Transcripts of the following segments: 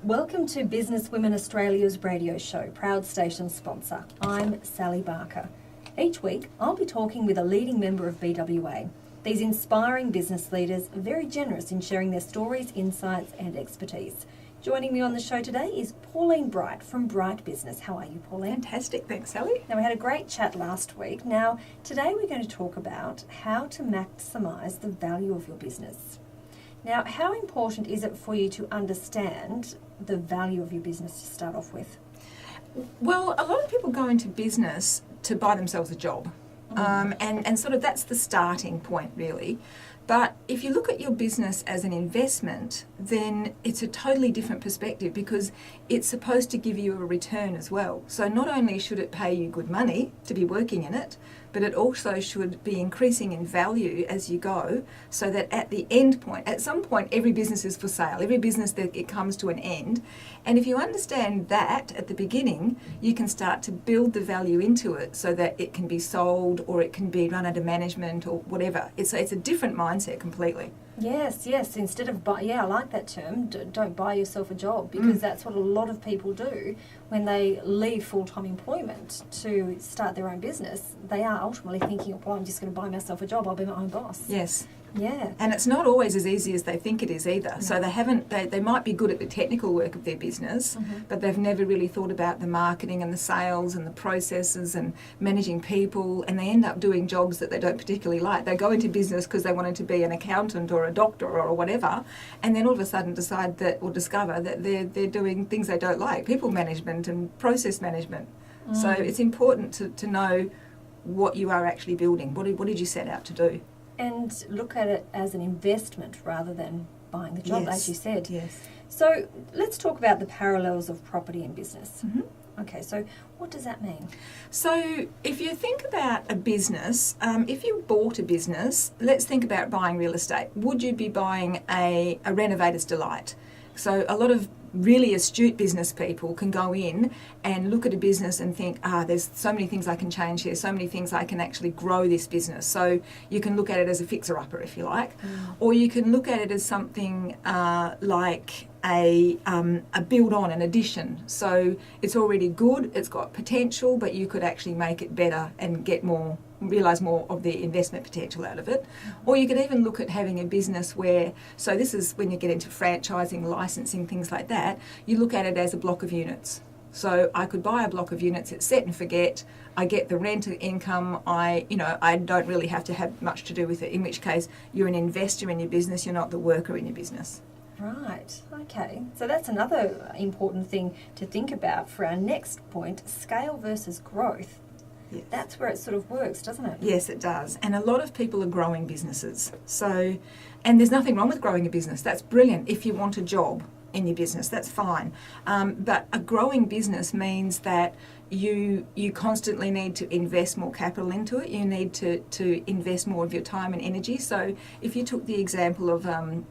Welcome to Business Women Australia's radio show, proud station sponsor. I'm Sally Barker. Each week, I'll be talking with a leading member of BWA. These inspiring business leaders are very generous in sharing their stories, insights and expertise. Joining me on the show today is Pauline Bright from Bright Business. How are you, Pauline? Fantastic, thanks Sally. Now, we had a great chat last week. Now, today we're going to talk about how to maximise the value of your business. Now, how important is it for you to understand the value of your business to start off with? Well, a lot of people go into business to buy themselves a job. And sort of that's the starting point, really. But if you look at your business as an investment, then it's a totally different perspective because it's supposed to give you a return as well. So not only should it pay you good money to be working in it, but it also should be increasing in value as you go, so that at the end point, at some point, every business is for sale. Every business, that it comes to an end. And if you understand that at the beginning, you can start to build the value into it so that it can be sold or it can be run under management or whatever. It's a different mindset completely. Yes. Instead of I like that term. Don't buy yourself a job, because that's what a lot of people do when they leave full-time employment to start their own business. They are ultimately thinking, well, I'm just going to buy myself a job. I'll be my own boss. Yes. Yeah. And it's not always as easy as they think it is either. No. So they might be good at the technical work of their business, but they've never really thought about the marketing and the sales and the processes and managing people, and they end up doing jobs that they don't particularly like. They go into business because they wanted to be an accountant or a doctor or whatever, and then all of a sudden decide that or discover that they're doing things they don't like, people management and process management. So it's important to know what you are actually building. What did you set out to do? And look at it as an investment rather than buying the job, Yes. as you said. Yes. So let's talk about the parallels of property and business. Okay, so what does that mean? So if you think about a business, if you bought a business, let's think about buying real estate. Would you be buying a renovator's delight? So a lot of really astute business people can go in and look at a business and think, there's so many things I can change here, so many things I can actually grow this business. So you can look at it as a fixer-upper, if you like, or you can look at it as something like a build-on, an addition. So it's already good, it's got potential, but you could actually make it better and realise more of the investment potential out of it. Or you could even look at having a business where, so this is when you get into franchising, licensing, things like that, you look at it as a block of units. So I could buy a block of units, it's set and forget, I get the rent income, I don't really have to have much to do with it, in which case you're an investor in your business, you're not the worker in your business. Right, okay. So that's another important thing to think about for our next point, scale versus growth. Yes. That's where it sort of works, doesn't it? Yes, it does. And a lot of people are growing businesses. So, and there's nothing wrong with growing a business. That's brilliant. If you want a job in your business, that's fine. But a growing business means that you constantly need to invest more capital into it. You need to invest more of your time and energy. So if you took the example of,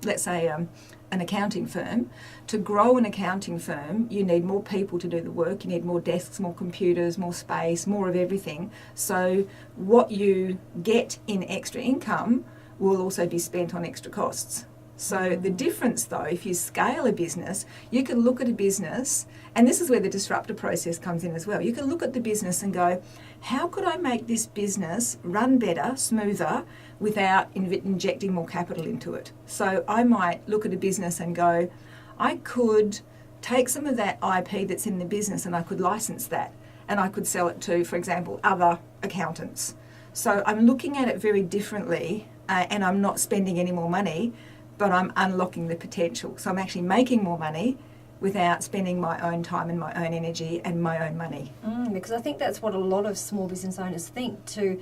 let's say, an accounting firm, to grow an accounting firm, you need more people to do the work, you need more desks, more computers, more space, more of everything. So what you get in extra income will also be spent on extra costs. So the difference though, if you scale a business, you can look at a business, and this is where the disruptor process comes in as well. You can look at the business and go, how could I make this business run better, smoother, without injecting more capital into it? So I might look at a business and go, I could take some of that IP that's in the business and I could license that, and I could sell it to, for example, other accountants. So I'm looking at it very differently, and I'm not spending any more money, but I'm unlocking the potential. So I'm actually making more money without spending my own time and my own energy and my own money. Because I think that's what a lot of small business owners think. To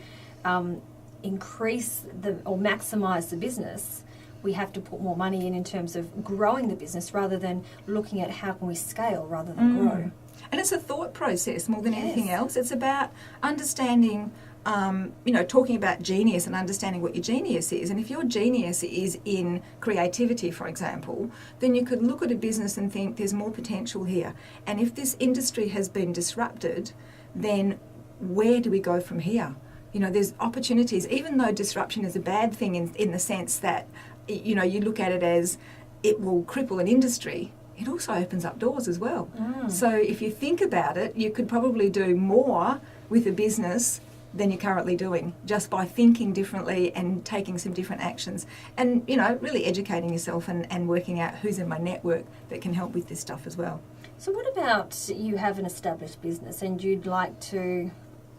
increase or maximise the business, we have to put more money in terms of growing the business rather than looking at how can we scale rather than grow. And it's a thought process more than anything else. It's about understanding, talking about genius and understanding what your genius is. And if your genius is in creativity, for example, then you could look at a business and think there's more potential here. And if this industry has been disrupted, then where do we go from here? There's opportunities, even though disruption is a bad thing in the sense that, you look at it as it will cripple an industry. it also opens up doors as well. So if you think about it, you could probably do more with a business than you're currently doing, just by thinking differently and taking some different actions, and really educating yourself and working out who's in my network that can help with this stuff as well. So what about you have an established business and you'd like to,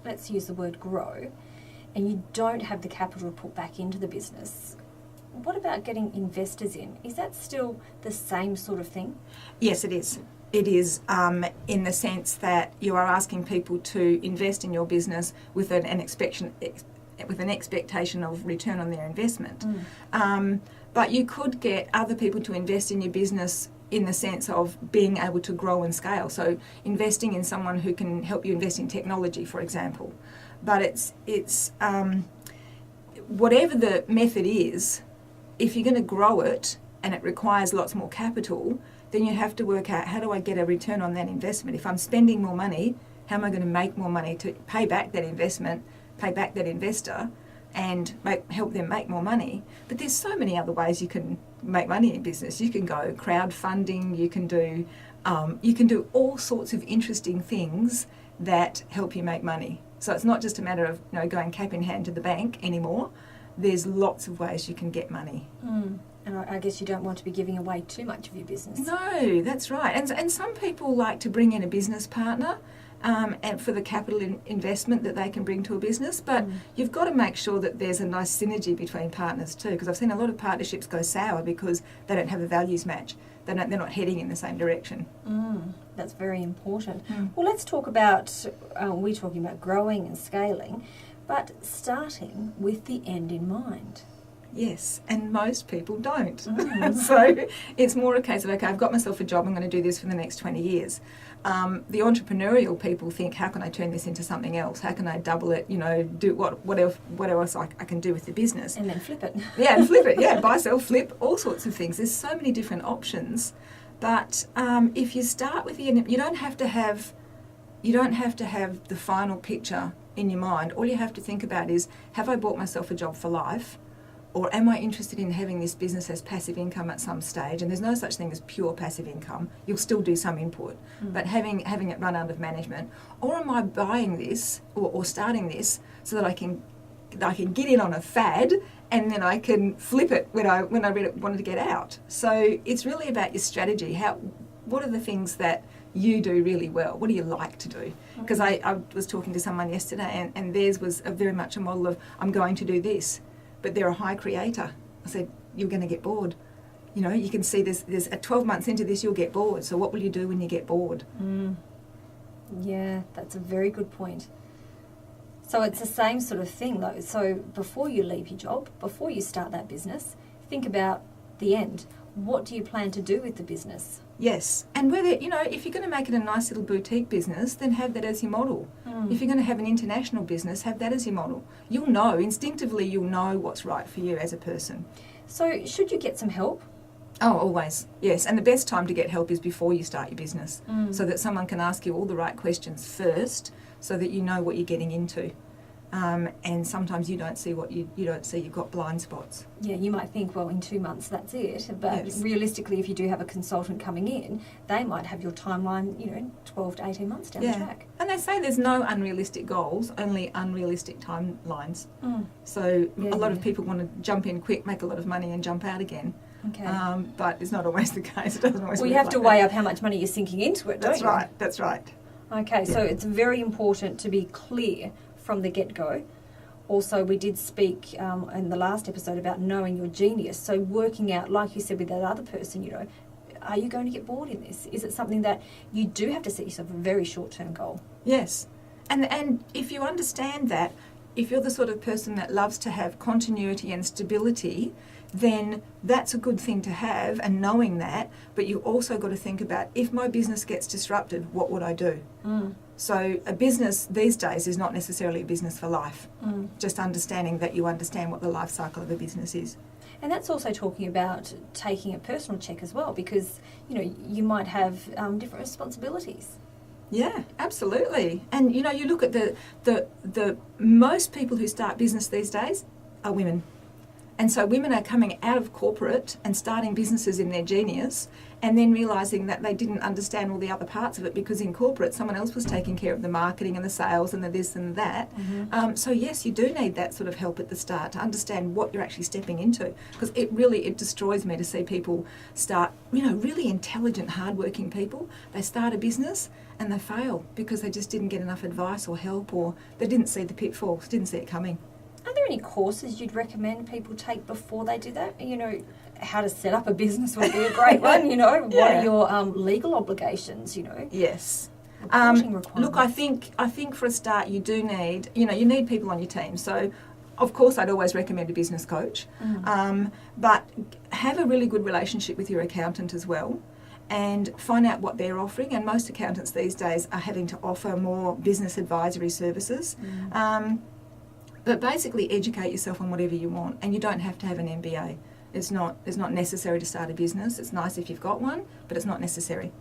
let's use the word grow, and you don't have the capital to put back into the business? What about getting investors in? Is that still the same sort of thing? Yes, it is. It is in the sense that you are asking people to invest in your business with an expectation of return on their investment. But you could get other people to invest in your business in the sense of being able to grow and scale. So investing in someone who can help you invest in technology, for example. But it's whatever the method is, if you're going to grow it and it requires lots more capital, then you have to work out, how do I get a return on that investment? If I'm spending more money, how am I going to make more money to pay back that investment, pay back that investor, and help them make more money? But there's so many other ways you can make money in business. You can go crowdfunding, you can do all sorts of interesting things that help you make money. So it's not just a matter of going cap in hand to the bank anymore. There's lots of ways you can get money. And I guess you don't want to be giving away too much of your business. No, that's right. And some people like to bring in a business partner and for the capital investment that they can bring to a business. But you've got to make sure that there's a nice synergy between partners too, because I've seen a lot of partnerships go sour because they don't have a values match. They're not heading in the same direction. That's very important. Well, let's talk about, we're talking about growing and scaling, but starting with the end in mind. Yes, and most people don't. So it's more a case of, okay, I've got myself a job, I'm going to do this for the next 20 years. The entrepreneurial people think, how can I turn this into something else? How can I double it, do what else I can do with the business? And then flip it. Yeah, and flip it, yeah, buy, sell, flip, all sorts of things. There's so many different options. But if you start with you don't have to have the final picture in your mind. All you have to think about is, have I bought myself a job for life? Or am I interested in having this business as passive income at some stage? And there's no such thing as pure passive income. You'll still do some input, but having it run out of management. Or am I buying this or starting this so that I can get in on a fad and then I can flip it when I really wanted to get out? So it's really about your strategy. What are the things that you do really well? What do you like to do? Because I was talking to someone yesterday and theirs was very much a model of, I'm going to do this. But they're a high creator. I said, you're going to get bored. You can see there's 12 months into this, you'll get bored. So what will you do when you get bored? Yeah, that's a very good point. So it's the same sort of thing though. So before you leave your job, before you start that business, think about the end. What do you plan to do with the business? Yes, and whether, if you're going to make it a nice little boutique business, then have that as your model. If you're going to have an international business, have that as your model. Instinctively you'll know what's right for you as a person. So should you get some help? Oh, always, yes. And the best time to get help is before you start your business, so that someone can ask you all the right questions first, so that you know what you're getting into. And sometimes you don't see you've got blind spots. Yeah, you might think, well, in 2 months that's it, but Yes. Realistically, if you do have a consultant coming in, they might have your timeline, 12 to 18 months down the track. And they say there's no unrealistic goals, only unrealistic timelines. So a lot of people want to jump in quick, make a lot of money and jump out again. Okay. But it's not always the case. It doesn't always Well, work you have like to that. weigh up how much money you're sinking into it, don't you? That's right. Okay, so it's very important to be clear from the get-go. Also, we did speak in the last episode about knowing your genius. So working out, like you said with that other person, are you going to get bored in this? Is it something that you do have to set yourself a very short-term goal? Yes. And if you understand that, if you're the sort of person that loves to have continuity and stability, then that's a good thing to have, and knowing that, but you also got to think about, if my business gets disrupted, what would I do? So a business these days is not necessarily a business for life. Just understanding that you understand what the life cycle of a business is. And that's also talking about taking a personal check as well, because, you might have different responsibilities. Yeah, absolutely. And, you look at the most people who start business these days are women. And so women are coming out of corporate and starting businesses in their genius and then realising that they didn't understand all the other parts of it because in corporate someone else was taking care of the marketing and the sales and the this and that. So yes, you do need that sort of help at the start to understand what you're actually stepping into, because it destroys me to see people start, really intelligent, hardworking people. They start a business and they fail because they just didn't get enough advice or help, or they didn't see the pitfalls, didn't see it coming. Are there any courses you'd recommend people take before they do that? How to set up a business would be a great one, What are your legal obligations, Yes. Reporting requirements. Look, I think for a start you do need, you need people on your team. So, of course, I'd always recommend a business coach. But have a really good relationship with your accountant as well, and find out what they're offering. And most accountants these days are having to offer more business advisory services. But basically educate yourself on whatever you want, and you don't have to have an MBA. It's not necessary to start a business. It's nice if you've got one, but it's not necessary.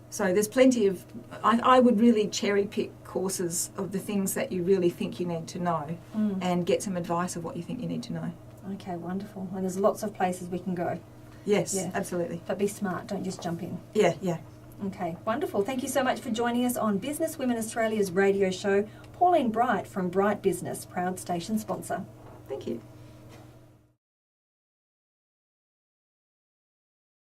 So there's plenty of, I would really cherry pick courses of the things that you really think you need to know and get some advice of what you think you need to know. Okay, wonderful. And there's lots of places we can go. Yes, absolutely. But be smart, don't just jump in. Yeah. Okay, wonderful. Thank you so much for joining us on Business Women Australia's radio show. Pauline Bright from Bright Business, proud station sponsor. Thank you.